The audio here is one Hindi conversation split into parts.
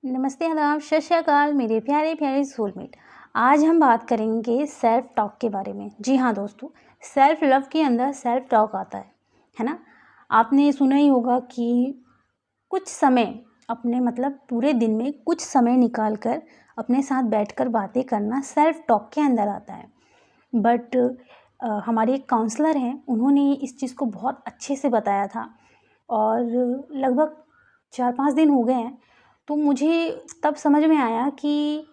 नमस्ते आदाब सत श्री अकाल मेरे प्यारे प्यारे सोलमेट। आज हम बात करेंगे सेल्फ टॉक के बारे में। जी हाँ दोस्तों, सेल्फ लव के अंदर सेल्फ टॉक आता है ना। आपने सुना ही होगा कि कुछ समय अपने पूरे दिन में कुछ समय निकाल कर अपने साथ बैठकर बातें करना सेल्फ टॉक के अंदर आता है। बट हमारे एक काउंसलर हैं, उन्होंने इस चीज़ को बहुत अच्छे से बताया था और लगभग 4-5 दिन हो गए हैं। तो मुझे तब समझ में आया कि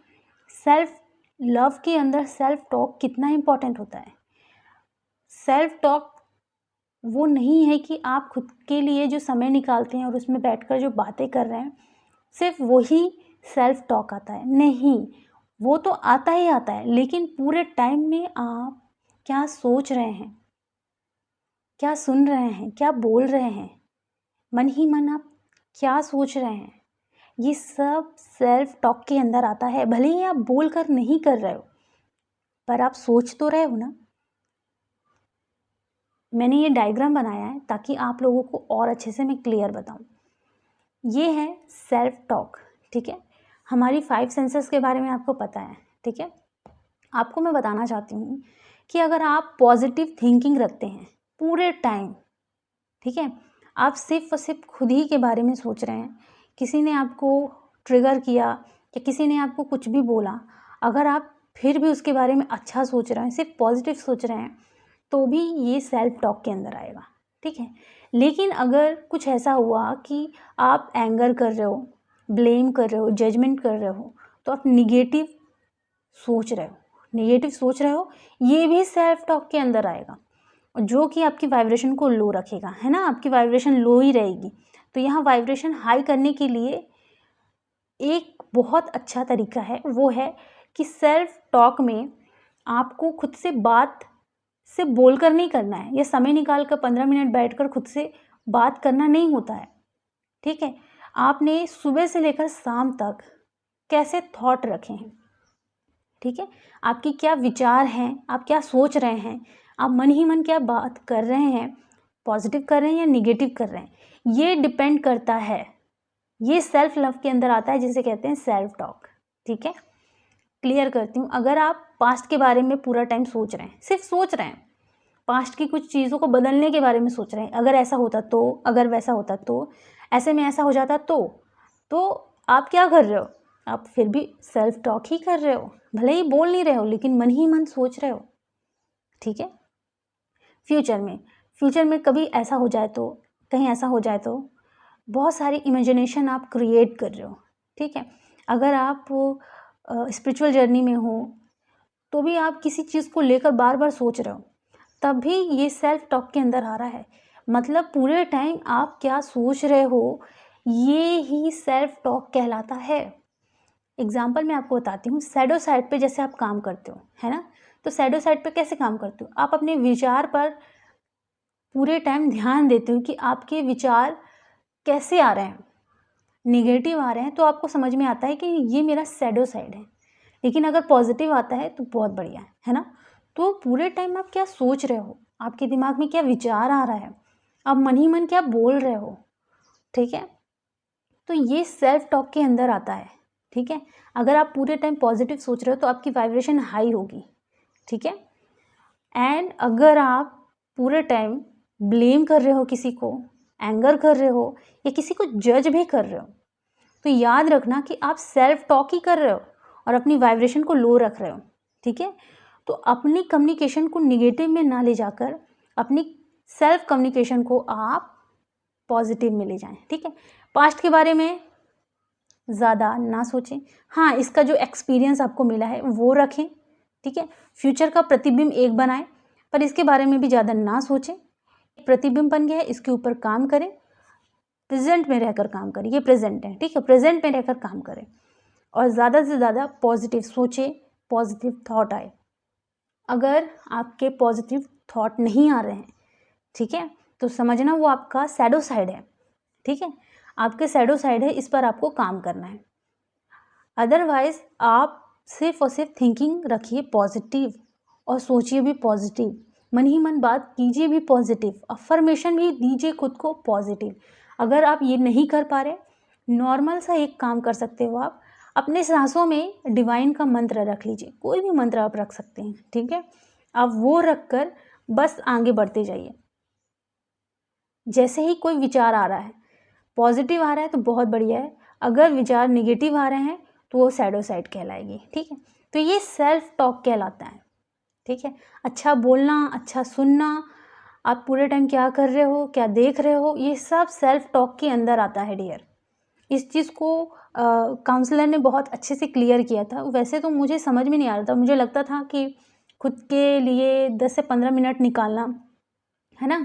सेल्फ लव के अंदर सेल्फ टॉक कितना इम्पोर्टेंट होता है। सेल्फ टॉक वो नहीं है कि आप खुद के लिए जो समय निकालते हैं और उसमें बैठकर जो बातें कर रहे हैं सिर्फ वही सेल्फ टॉक आता है। नहीं, वो तो आता ही आता है, लेकिन पूरे टाइम में आप क्या सोच रहे हैं, क्या सुन रहे हैं, क्या बोल रहे हैं, मन ही मन आप क्या सोच रहे हैं, ये सब सेल्फ टॉक के अंदर आता है। भले ही आप बोल कर नहीं कर रहे हो, पर आप सोच तो रहे हो ना। मैंने ये डायग्राम बनाया है ताकि आप लोगों को और अच्छे से मैं क्लियर बताऊं। ये है सेल्फ टॉक, ठीक है। हमारी 5 सेंसेस के बारे में आपको पता है, ठीक है। आपको मैं बताना चाहती हूँ कि अगर आप पॉजिटिव थिंकिंग रखते हैं पूरे टाइम, ठीक है, आप सिर्फ और सिर्फ खुद ही के बारे में सोच रहे हैं, किसी ने आपको ट्रिगर किया या किसी ने आपको कुछ भी बोला, अगर आप फिर भी उसके बारे में अच्छा सोच रहे हैं, सिर्फ पॉजिटिव सोच रहे हैं, तो भी ये सेल्फ टॉक के अंदर आएगा, ठीक है। लेकिन अगर कुछ ऐसा हुआ कि आप एंगर कर रहे हो, ब्लेम कर रहे हो, जजमेंट कर रहे हो, तो आप निगेटिव सोच रहे हो, ये भी सेल्फ टॉक के अंदर आएगा, जो कि आपकी वाइब्रेशन को लो रखेगा, है ना। आपकी वाइब्रेशन लो ही रहेगी। तो यहाँ वाइब्रेशन हाई करने के लिए एक बहुत अच्छा तरीका है, वो है कि सेल्फ टॉक में आपको खुद से बात से बोलकर नहीं करना है, या समय निकाल कर 15 मिनट बैठकर खुद से बात करना नहीं होता है, ठीक है। आपने सुबह से लेकर शाम तक कैसे थॉट रखे हैं, ठीक है, आपकी क्या विचार हैं, आप क्या सोच रहे हैं, आप मन ही मन क्या बात कर रहे हैं, पॉजिटिव कर रहे हैं या निगेटिव कर रहे हैं, ये डिपेंड करता है। ये सेल्फ लव के अंदर आता है, जिसे कहते हैं सेल्फ टॉक, ठीक है। क्लियर करती हूँ। अगर आप पास्ट के बारे में पूरा टाइम सोच रहे हैं, सिर्फ सोच रहे हैं, पास्ट की कुछ चीज़ों को बदलने के बारे में सोच रहे हैं, अगर ऐसा होता तो, अगर वैसा होता तो, ऐसे में ऐसा हो जाता तो आप क्या कर रहे हो, आप फिर भी सेल्फ टॉक ही कर रहे हो। भले ही बोल नहीं रहे हो, लेकिन मन ही मन सोच रहे हो, ठीक है। फ्यूचर में कभी ऐसा हो जाए तो, कहीं ऐसा हो जाए तो, बहुत सारी इमेजिनेशन आप क्रिएट कर रहे हो, ठीक है। अगर आप स्पिरिचुअल जर्नी में हो तो भी आप किसी चीज़ को लेकर बार बार सोच रहे हो, तब भी ये सेल्फ टॉक के अंदर आ रहा है। मतलब पूरे टाइम आप क्या सोच रहे हो, ये ही सेल्फ टॉक कहलाता है। एग्जाम्पल मैं आपको बताती हूँ। शैडो साइड पे जैसे आप काम करते हो, है ना, तो शैडो साइड पे कैसे काम करते हो, आप अपने विचार पर पूरे टाइम ध्यान देते हो कि आपके विचार कैसे आ रहे हैं। निगेटिव आ रहे हैं तो आपको समझ में आता है कि ये मेरा शैडो साइड है, लेकिन अगर पॉजिटिव आता है तो बहुत बढ़िया है ना। तो पूरे टाइम आप क्या सोच रहे हो, आपके दिमाग में क्या विचार आ रहा है, आप मन ही मन क्या बोल रहे हो, ठीक है। तो ये सेल्फ टॉक के अंदर आता है, ठीक है। अगर आप पूरे टाइम पॉजिटिव सोच रहे हो तो आपकी वाइब्रेशन हाई होगी, ठीक है। एंड अगर आप पूरे टाइम ब्लेम कर रहे हो किसी को, एंगर कर रहे हो, या किसी को जज भी कर रहे हो, तो याद रखना कि आप सेल्फ टॉक ही कर रहे हो और अपनी वाइब्रेशन को लो रख रहे हो, ठीक है। तो अपनी कम्युनिकेशन को निगेटिव में ना ले जाकर अपनी सेल्फ कम्युनिकेशन को आप पॉजिटिव में ले जाएं, ठीक है। पास्ट के बारे में ज़्यादा ना सोचें। हाँ, इसका जो एक्सपीरियंस आपको मिला है वो रखें, ठीक है। फ्यूचर का प्रतिबिंब एक बनाएं, पर इसके बारे में भी ज़्यादा ना सोचें। प्रतिबिंब बन गया है, इसके ऊपर काम करें, प्रेजेंट में रहकर काम करें। ये प्रेजेंट है, ठीक है, प्रेजेंट में रहकर काम करें और ज़्यादा से ज़्यादा पॉजिटिव सोचें, पॉजिटिव थॉट आए। अगर आपके पॉजिटिव थॉट नहीं आ रहे हैं, ठीक है, तो समझना वो आपका शैडो साइड है, ठीक है, आपके शैडो साइड है, इस पर आपको काम करना है। अदरवाइज आप सिर्फ और सिर्फ थिंकिंग रखिए पॉजिटिव और सोचिए भी पॉजिटिव, मन ही मन बात कीजिए भी पॉजिटिव, अफर्मेशन भी दीजिए खुद को पॉजिटिव। अगर आप ये नहीं कर पा रहे नॉर्मल सा एक काम कर सकते हो आप, अपने सांसों में डिवाइन का मंत्र रख लीजिए, कोई भी मंत्र आप रख सकते हैं, ठीक है। आप वो रख कर बस आगे बढ़ते जाइए। जैसे ही कोई विचार आ रहा है, पॉजिटिव आ रहा है तो बहुत बढ़िया है, अगर विचार नेगेटिव आ रहे हैं तो वो सैडो साइड कहलाएगी, ठीक है। तो ये सेल्फ टॉक कहलाता है, ठीक है। अच्छा बोलना, अच्छा सुनना, आप पूरे टाइम क्या कर रहे हो, क्या देख रहे हो, ये सब सेल्फ टॉक के अंदर आता है डियर। इस चीज़ को काउंसलर ने बहुत अच्छे से क्लियर किया था। वैसे तो मुझे समझ में नहीं आ रहा था, मुझे लगता था कि खुद के लिए 10 से 15 मिनट निकालना, है ना,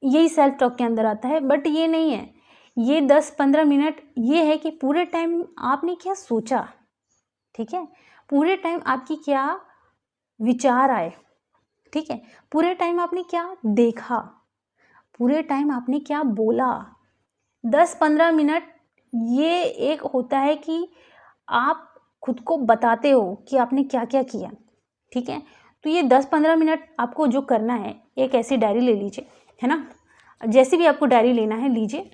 यही सेल्फ टॉक के अंदर आता है, बट ये नहीं है। ये 10-15 मिनट ये है कि पूरे टाइम आपने क्या सोचा, ठीक है, पूरे टाइम आपकी क्या विचार आए, ठीक है, पूरे टाइम आपने क्या देखा, पूरे टाइम आपने क्या बोला। 10-15 मिनट ये एक होता है कि आप खुद को बताते हो कि आपने क्या क्या किया, ठीक है। तो ये 10-15 मिनट आपको जो करना है, एक ऐसी डायरी ले लीजिए, है ना, जैसी भी आपको डायरी लेना है लीजिए,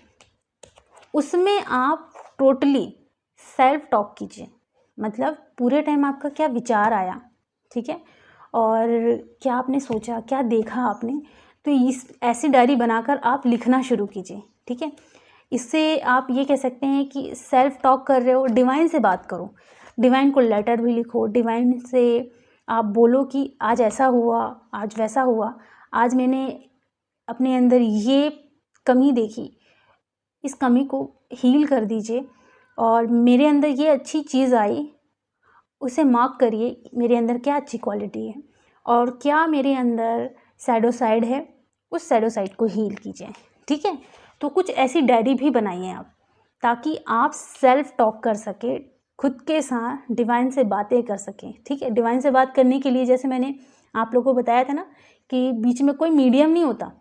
उसमें आप टोटली सेल्फ टॉक कीजिए, मतलब पूरे टाइम आपका क्या विचार आया, ठीक है, और क्या आपने सोचा, क्या देखा आपने। तो इस ऐसी डायरी बनाकर आप लिखना शुरू कीजिए, ठीक है। इससे आप ये कह सकते हैं कि सेल्फ टॉक कर रहे हो, डिवाइन से बात करो, डिवाइन को लेटर भी लिखो, डिवाइन से आप बोलो कि आज ऐसा हुआ, आज वैसा हुआ, आज मैंने अपने अंदर ये कमी देखी, इस कमी को हील कर दीजिए, और मेरे अंदर ये अच्छी चीज़ आई, उसे मार्क करिए, मेरे अंदर क्या अच्छी क्वालिटी है, और क्या मेरे अंदर सैडो साइड है, उस सैडो साइड को हील कीजिए, ठीक है। तो कुछ ऐसी डायरी भी बनाइए आप, ताकि आप सेल्फ टॉक कर सके, खुद के साथ डिवाइन से बातें कर सकें, ठीक है। डिवाइन से बात करने के लिए जैसे मैंने आप लोगों को बताया था ना कि बीच में कोई मीडियम नहीं होता,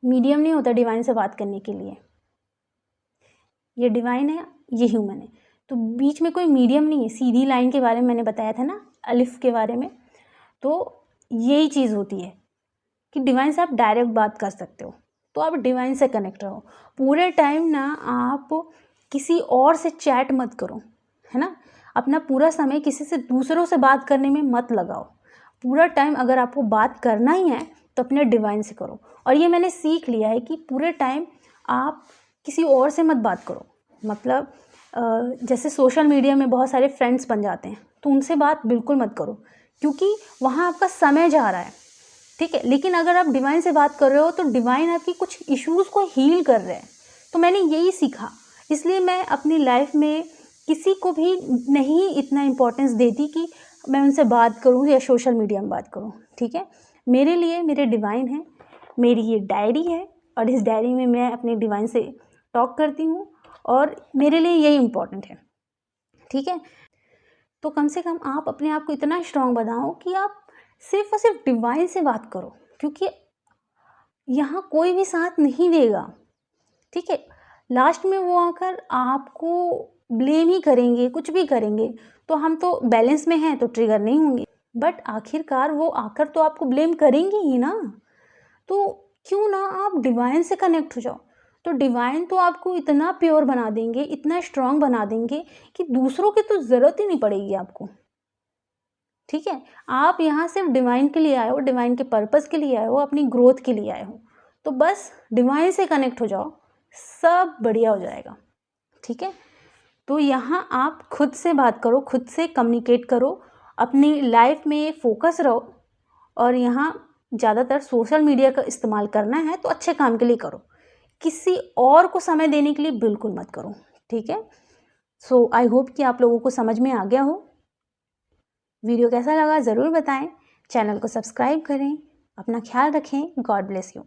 मीडियम नहीं होता डिवाइन से बात करने के लिए। ये डिवाइन है, ये ह्यूमन है, तो बीच में कोई मीडियम नहीं है। सीधी लाइन के बारे में मैंने बताया था ना, अलिफ के बारे में, तो यही चीज़ होती है कि डिवाइन से आप डायरेक्ट बात कर सकते हो। तो आप डिवाइन से कनेक्ट रहो पूरे टाइम ना, आप किसी और से चैट मत करो, है ना, अपना पूरा समय किसी से दूसरों से बात करने में मत लगाओ। पूरा टाइम अगर आपको बात करना ही है तो अपने डिवाइन से करो। और ये मैंने सीख लिया है कि पूरे टाइम आप किसी और से मत बात करो, मतलब जैसे सोशल मीडिया में बहुत सारे फ्रेंड्स बन जाते हैं, तो उनसे बात बिल्कुल मत करो, क्योंकि वहाँ आपका समय जा रहा है, ठीक है। लेकिन अगर आप डिवाइन से बात कर रहे हो तो डिवाइन आपकी कुछ इश्यूज़ को हील कर रहे हैं। तो मैंने यही सीखा, इसलिए मैं अपनी लाइफ में किसी को भी नहीं इतना इम्पोर्टेंस देती कि मैं उनसे बात करूं या सोशल मीडिया में बात करूं, ठीक है। मेरे लिए मेरे डिवाइन है, मेरी ये डायरी है, और इस डायरी में मैं अपने डिवाइन से टॉक करती हूँ, और मेरे लिए यही इम्पोर्टेंट है, ठीक है। तो कम से कम आप अपने आप को इतना स्ट्रांग बनाओ कि आप सिर्फ और सिर्फ डिवाइन से बात करो, क्योंकि यहाँ कोई भी साथ नहीं देगा, ठीक है। लास्ट में वो आकर आपको ब्लेम ही करेंगे, कुछ भी करेंगे, तो हम तो बैलेंस में हैं तो ट्रिगर नहीं होंगे, बट आखिरकार वो आकर तो आपको ब्लेम करेंगे ही ना। तो क्यों ना आप डिवाइन से कनेक्ट हो जाओ, तो डिवाइन तो आपको इतना प्योर बना देंगे, इतना स्ट्रांग बना देंगे कि दूसरों की तो ज़रूरत ही नहीं पड़ेगी आपको, ठीक है। आप यहाँ सिर्फ डिवाइन के लिए आए हो, डिवाइन के पर्पस के लिए आए हो, अपनी ग्रोथ के लिए आए हो, तो बस डिवाइन से कनेक्ट हो जाओ, सब बढ़िया हो जाएगा, ठीक है। तो यहाँ आप खुद से बात करो, खुद से कम्युनिकेट करो, अपनी लाइफ में फोकस रहो, और यहाँ ज़्यादातर सोशल मीडिया का इस्तेमाल करना है तो अच्छे काम के लिए करो, किसी और को समय देने के लिए बिल्कुल मत करो, ठीक है। सो आई होप कि आप लोगों को समझ में आ गया हो। वीडियो कैसा लगा ज़रूर बताएं, चैनल को सब्सक्राइब करें, अपना ख्याल रखें, गॉड ब्लेस यू।